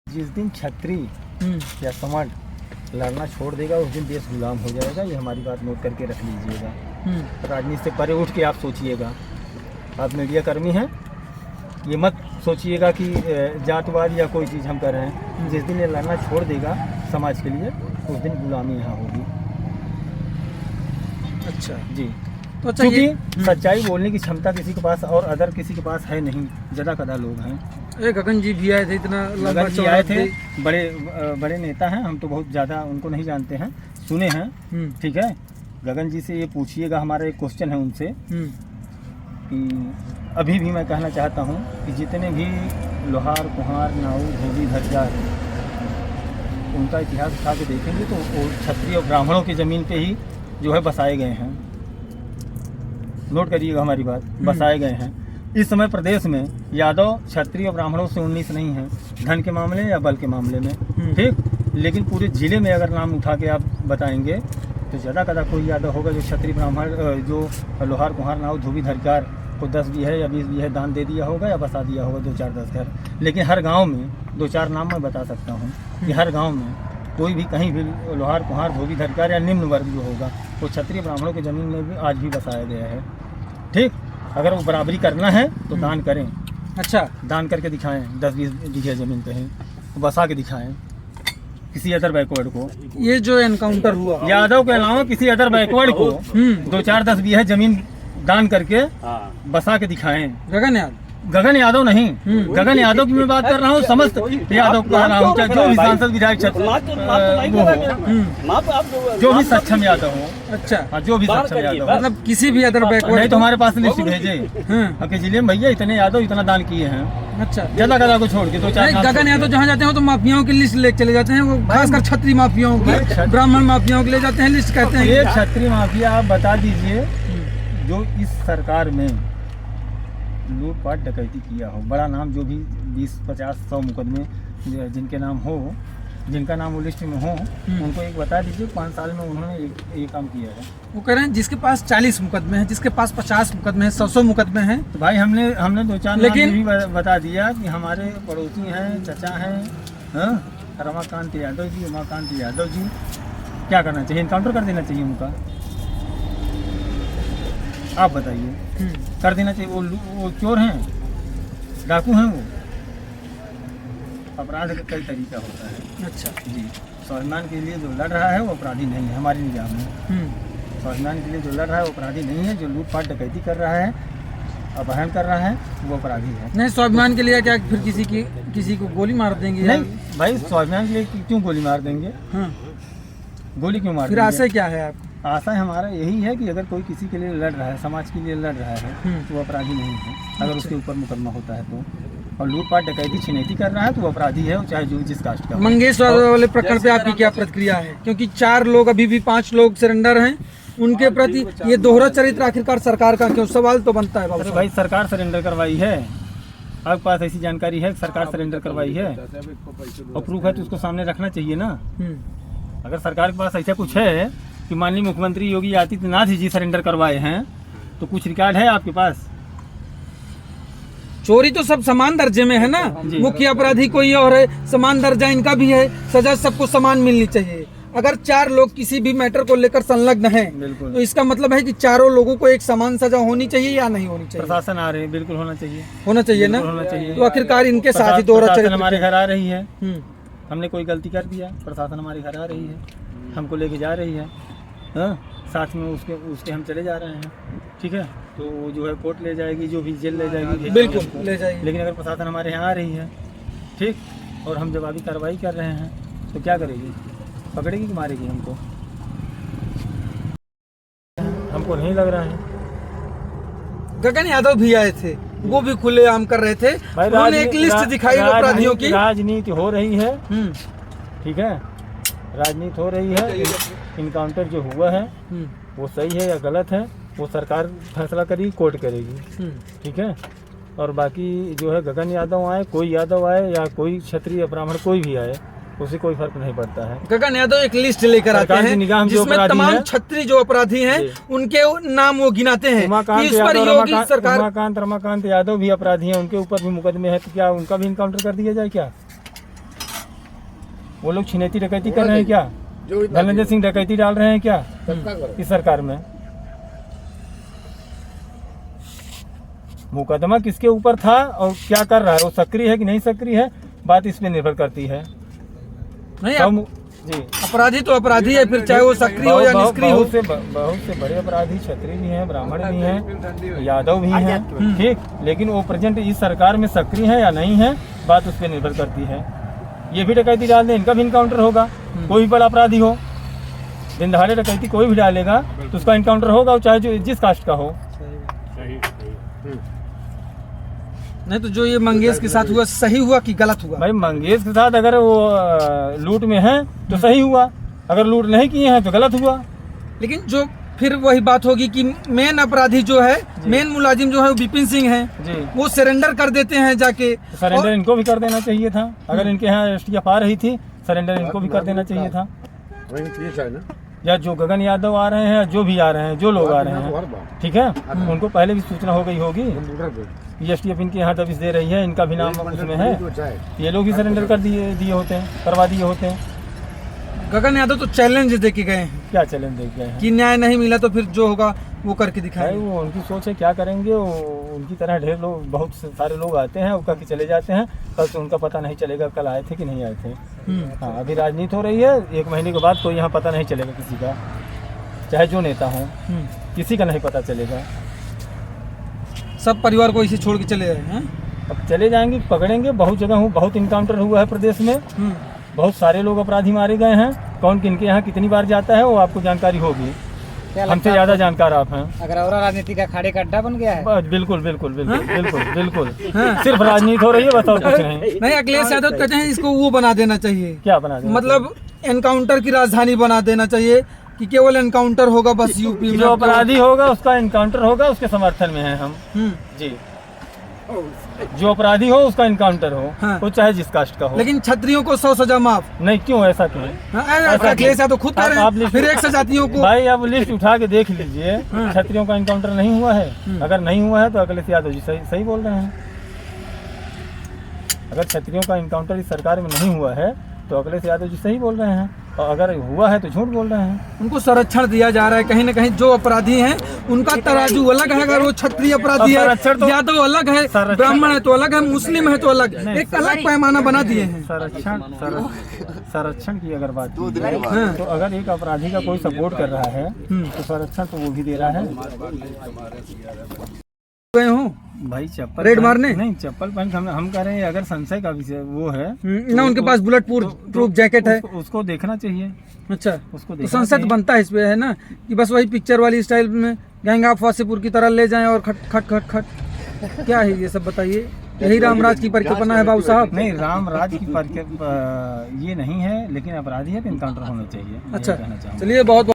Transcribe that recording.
जिस दिन छत्री या समर्थ लड़ना छोड़ देगा उस दिन देश गुलाम हो जाएगा। ये हमारी बात नोट करके रख लीजिएगा। राजनीति से परे उठ के आप सोचिएगा। आप मीडिया कर्मी हैं, ये मत सोचिएगा कि जातवाद या कोई चीज़ हम कर रहे हैं। जिस दिन ये लड़ना छोड़ देगा समाज के लिए उस दिन गुलामी यहाँ होगी। अच्छा जी, तो क्योंकि सच्चाई बोलने की क्षमता किसी के पास और अदर किसी के पास है नहीं। ज़्यादा कदा लोग हैं। गगन जी भी आए थे, इतना लंबा गगन जी आए थे, बड़े नेता हैं। हम तो बहुत ज़्यादा उनको नहीं जानते हैं, सुने हैं। ठीक है, गगन जी से ये पूछिएगा। हमारा एक क्वेश्चन है उनसे कि अभी भी मैं कहना चाहता हूँ कि जितने भी लोहार, कुम्हार, नाऊ, धोबी, धज्जार, उनका इतिहास उठा के देखेंगे तो वो क्षत्रिय और ब्राह्मणों की ज़मीन पे ही जो है बसाए गए हैं। नोट करिएगा हमारी बात, बसाए गए हैं। इस समय प्रदेश में यादव क्षत्रिय और ब्राह्मणों से 19 नहीं है, धन के मामले या बल के मामले में। ठीक, लेकिन पूरे जिले में अगर नाम उठा के आप बताएंगे तो ज़्यादा कदा कोई यादव होगा जो क्षत्रिय ब्राह्मण, जो लोहार, कुम्हार, नाऊ, धोबी, धज्जार को 10 बीघे या 20 बीघे दान दे दिया होगा या बसा दिया होगा 2-4-10 घर। लेकिन हर गाँव में 2-4 नाम मैं बता सकता हूँ कि हर गाँव में कोई भी कहीं भी लोहार, कुम्हार, धोबी, धज्जार या निम्न वर्ग जो होगा वो क्षत्रिय ब्राह्मणों की ज़मीन में भी आज भी बसाया गया है। ठीक, अगर वो बराबरी करना है तो दान करें। अच्छा, दान करके दिखाएं। 10-20 बीघे ज़मीन पे है बसा के दिखाएं किसी अदर बैकवर्ड को। ये जो एनकाउंटर हुआ यादव के अलावा किसी अदर बैकवर्ड को 2-4-10 बीघे ज़मीन दान करके बसा के दिखाएं। गगन यादव नहीं, गगन यादव की मैं बात कर रहा हूँ, समस्त यादव कह रहा हूँ, चाहे जो भी सांसद विधायक जो भी सक्षम यादव हो। अच्छा, हाँ, जो भी सक्षम यादव, मतलब किसी भी अदर बैकवर्ड नहीं तो हमारे पास लिस्ट भेजे आपके जिले में, भैया इतने यादव इतना दान किए हैं। अच्छा, ज्यादा गदा को छोड़ के 2-4 गगन यादव जहाँ जाते हैं तो माफियाओं की लिस्ट ले चले जाते हैं। वो खासकर क्षत्रिय माफियाओं की, ब्राह्मण माफियाओं के ले जाते हैं लिस्ट, कहते हैं ये क्षत्रिय माफिया। आप बता दीजिए जो इस सरकार में लूटपाट डकैती किया हो, बड़ा नाम जो भी 20-50-100 मुकदमे जिनके नाम हो, जिनका नाम वो लिस्ट में हो, उनको एक बता दीजिए 5 साल में उन्होंने एक काम किया है। वो कह रहे हैं जिसके पास 40 मुकदमे हैं, जिसके पास 50 मुकदमे हैं, 100 मुकदमे हैं। तो भाई हमने 2-4 लेकिन भी बता दिया कि हमारे पड़ोसी हैं, चचा हैं, रमाकांत यादव जी, उमाकांत यादव जी। क्या करना चाहिए? इनकाउंटर कर देना चाहिए उनका। आप बताइए, कर देना चाहिए? वो चोर हैं, डाकू हैं, वो अपराध का कई तरीका होता है। अच्छा जी, स्वाभिमान के लिए जो लड़ रहा है वो अपराधी नहीं है हमारी निगाह में। स्वाभिमान के लिए जो लड़ रहा है वो अपराधी नहीं है। जो लूटपाट डकैती कर रहा है, अपहरण कर रहा है, वो अपराधी है। नहीं, स्वाभिमान के लिए क्या फिर किसी को गोली मार देंगे? नहीं भाई, स्वाभिमान के लिए क्यों गोली मार देंगे? गोली क्यों मार फिर आशय क्या है आपका? आशा हमारा यही है कि अगर कोई किसी के लिए लड़ रहा है, समाज के लिए लड़ रहा है, तो वो अपराधी नहीं है। अगर उसके ऊपर मुकदमा होता है तो, और लूटपाट डकैती छिनैती कर रहा है तो वो अपराधी है, चाहे जो जिस कास्ट का। मंगेश वाले प्रकरण पे आपकी क्या प्रतिक्रिया है? क्योंकि 4 लोग, अभी भी 5 लोग सरेंडर हैं, उनके प्रति ये दोहरा चरित्र आखिरकार सरकार का क्यों? सवाल तो बनता है। अरे भाई, सरकार सरेंडर करवाई है। आपके पास ऐसी जानकारी है कि सरकार सरेंडर करवाई है और प्रूफ है तो उसको सामने रखना चाहिए ना। अगर सरकार के पास ऐसा कुछ है कि माननीय मुख्यमंत्री योगी आदित्यनाथ जी सरेंडर करवाए हैं तो कुछ रिकॉर्ड है आपके पास? चोरी तो सब समान दर्जे में है ना। मुख्य अपराधी कोई और है, समान दर्जा इनका भी है, सजा सबको समान मिलनी चाहिए। अगर 4 लोग किसी भी मैटर को लेकर संलग्न हैं तो इसका मतलब है कि चारों लोगों को एक समान सजा होनी चाहिए या नहीं होनी चाहिए? प्रशासन आ रहे हैं, बिल्कुल होना चाहिए ना। होना चाहिए। तो आखिरकार इनके साथ ही दोहरा चरित्र हमारे घर आ रही है। हमने कोई गलती कर दिया, प्रशासन हमारे घर आ रही है, हमको लेके जा रही है, साथ में उसके हम चले जा रहे हैं। ठीक है, तो जो है कोर्ट ले जाएगी, जो भी जेल ले जाएगी, बिल्कुल ले जाएगी। लेकिन अगर प्रशासन हमारे यहाँ आ रही है, ठीक, और हम जवाबी कार्रवाई कर रहे हैं तो क्या करेगी? पकड़ेगी कि मारेगी हमको? हमको नहीं लग रहा है। गगन यादव भी आए थे, वो भी खुलेआम कर रहे थे। उन्होंने एक लिस्ट दिखाई अपराधियों की। राजनीति हो रही है, ठीक है, राजनीति हो रही है। इनकाउंटर जो हुआ है वो सही है या गलत है वो सरकार फैसला करेगी, कोर्ट करेगी। ठीक है, और बाकी जो है गगन यादव आए, कोई यादव आए या कोई क्षत्रिय ब्राह्मण कोई भी आए, उससे कोई फर्क नहीं पड़ता है। गगन यादव एक लिस्ट लेकर आते हैं जिसमें तमाम क्षत्रिय जो अपराधी हैं उनके नाम वो गिनाते हैं। उमाकांत रमाकांत यादव भी अपराधी हैं, उनके ऊपर भी मुकदमे हैं, तो क्या उनका भी इनकाउंटर कर दिया जाए क्या? वो लोग छिनैती डकैती कर रहे हैं क्या? धर्मेंद्र सिंह डकैती डाल रहे हैं क्या इस सरकार में? मुकदमा किसके ऊपर था और क्या कर रहा है, वो सक्रिय है कि नहीं सक्रिय है, बात इस पे निर्भर करती है। नहीं जी, अपराधी तो अपराधी है, फिर चाहे वो सक्रिय हो या निष्क्रिय हो। बहुत से बड़े अपराधी क्षत्रिय भी हैं, ब्राह्मण भी हैं, यादव भी हैं, ठीक, लेकिन वो प्रेजेंट इस सरकार में सक्रिय है या नहीं है, बात उस पर निर्भर करती है। ये भी डकैती डाल दें, इनका भी इनकाउंटर होगा। कोई भी बड़ा अपराधी हो, दिन दहाड़े डकैती कोई भी डालेगा तो उसका इनकाउंटर होगा, वो चाहे जो जिस कास्ट का हो। नहीं तो जो ये मंगेश के साथ हुआ सही हुआ कि गलत हुआ? भाई मंगेश के साथ अगर वो लूट में है तो सही हुआ, अगर लूट नहीं किए हैं तो गलत हुआ। लेकिन जो फिर वही बात होगी कि मेन अपराधी जो है, मेन मुलाजिम जो है वो विपिन सिंह है जी, वो सरेंडर कर देते हैं जाके। सरेंडर इनको भी कर देना चाहिए था, अगर इनके यहाँ STF आ रही थी, सरेंडर इनको भी कर देना चाहिए था। या जो गगन यादव आ रहे हैं, जो भी आ रहे हैं, जो लोग आ रहे हैं, ठीक है, उनको पहले भी सूचना हो गई होगी। STF इनके यहाँ दबिश दे रही है, इनका भी नाम उसमें है, ये लोग ही सरेंडर कर दिए होते हैं, करवा दिए होते हैं। गगन यादव तो चैलेंज दे के गए हैं। क्या चैलेंज दे के गए हैं? कि न्याय नहीं मिला तो फिर जो होगा वो करके दिखाएंगे। वो उनकी सोच है, क्या करेंगे, उनकी तरह ढेर लोग, बहुत सारे लोग आते हैं, वो करके चले जाते हैं, कल से उनका पता नहीं चलेगा कल आए थे कि नहीं आए थे। हाँ, अभी राजनीति हो रही है, 1 महीने के बाद कोई यहाँ पता नहीं चलेगा किसी का, चाहे जो नेता हो, किसी का नहीं पता चलेगा। सब परिवार को इसे छोड़ के चले जाए हैं? अब चले जाएंगे, पकड़ेंगे। बहुत जगह बहुत इनकाउंटर हुआ है प्रदेश में, बहुत सारे लोग अपराधी मारे गए हैं। कौन किनके यहाँ कितनी बार जाता है वो आपको जानकारी होगी, हमसे ज्यादा जानकार आप हैं। अगर और राजनीति का खाड़े का अड्डा बन गया है? बिल्कुल बिल्कुल बिल्कुल बिल्कुल बिल्कुल, सिर्फ राजनीति हो रही है, बताओ कुछ नहीं। नहीं, अखिलेश यादव कहते हैं इसको वो बना देना चाहिए। क्या बना देना? मतलब एनकाउंटर की राजधानी बना देना चाहिए कि केवल एनकाउंटर होगा बस यूपी में। जो अपराधी होगा उसका एनकाउंटर होगा, उसके समर्थन में है हम जी। जो अपराधी हो उसका इनकाउंटर हो, हाँ। वो चाहे जिस कास्ट का हो। लेकिन क्षत्रियों को 100 सजा माफ नहीं, क्यों ऐसा क्यों? अखिलेश यादव खुद कह रहे हैं, फिर 100 जातियों को। भाई आप लिस्ट उठा के देख लीजिए, क्षत्रियों का इनकाउंटर नहीं हुआ है। अगर नहीं हुआ है तो अखिलेश यादव जी सही बोल रहे हैं। अगर क्षत्रियों का इनकाउंटर इस सरकार में नहीं हुआ है तो अखिलेश यादव जी सही बोल रहे हैं, और अगर हुआ है तो झूठ बोल रहे हैं। उनको संरक्षण दिया जा रहा है कहीं ना कहीं। जो अपराधी हैं उनका तराजू अलग है, अगर वो क्षत्रिय अपराधी है, यादव अलग है, ब्राह्मण है तो अलग है, मुस्लिम है तो अलग, एक अलग पैमाना बना दिए हैं। संरक्षण की अगर बात की जाए तो अगर एक अपराधी का कोई सपोर्ट कर रहा है तो संरक्षण तो वो भी दे रहा है। गए हो भाई चप्पल रेड मारने? नहीं, चप्पल पहन हम कह रहे हैं अगर संशय का विषय वो है ना, उनके पास बुलेट प्रूफ जैकेट है, उसको देखना चाहिए। अच्छा, उसको तो संशय बनता है इस पे, है ना, कि बस वही पिक्चर वाली स्टाइल में गैंग ऑफ वासेपुर की तरह ले जाएं और खट खट खट खट। क्या है ये सब बताइए? यही रामराज की परिकल्पना है बाबू साहब? नहीं, रामराज की परिकल्पना ये नहीं है, लेकिन अपराधी है तो इनकाउंटर होना चाहिए। अच्छा, चलिए बहुत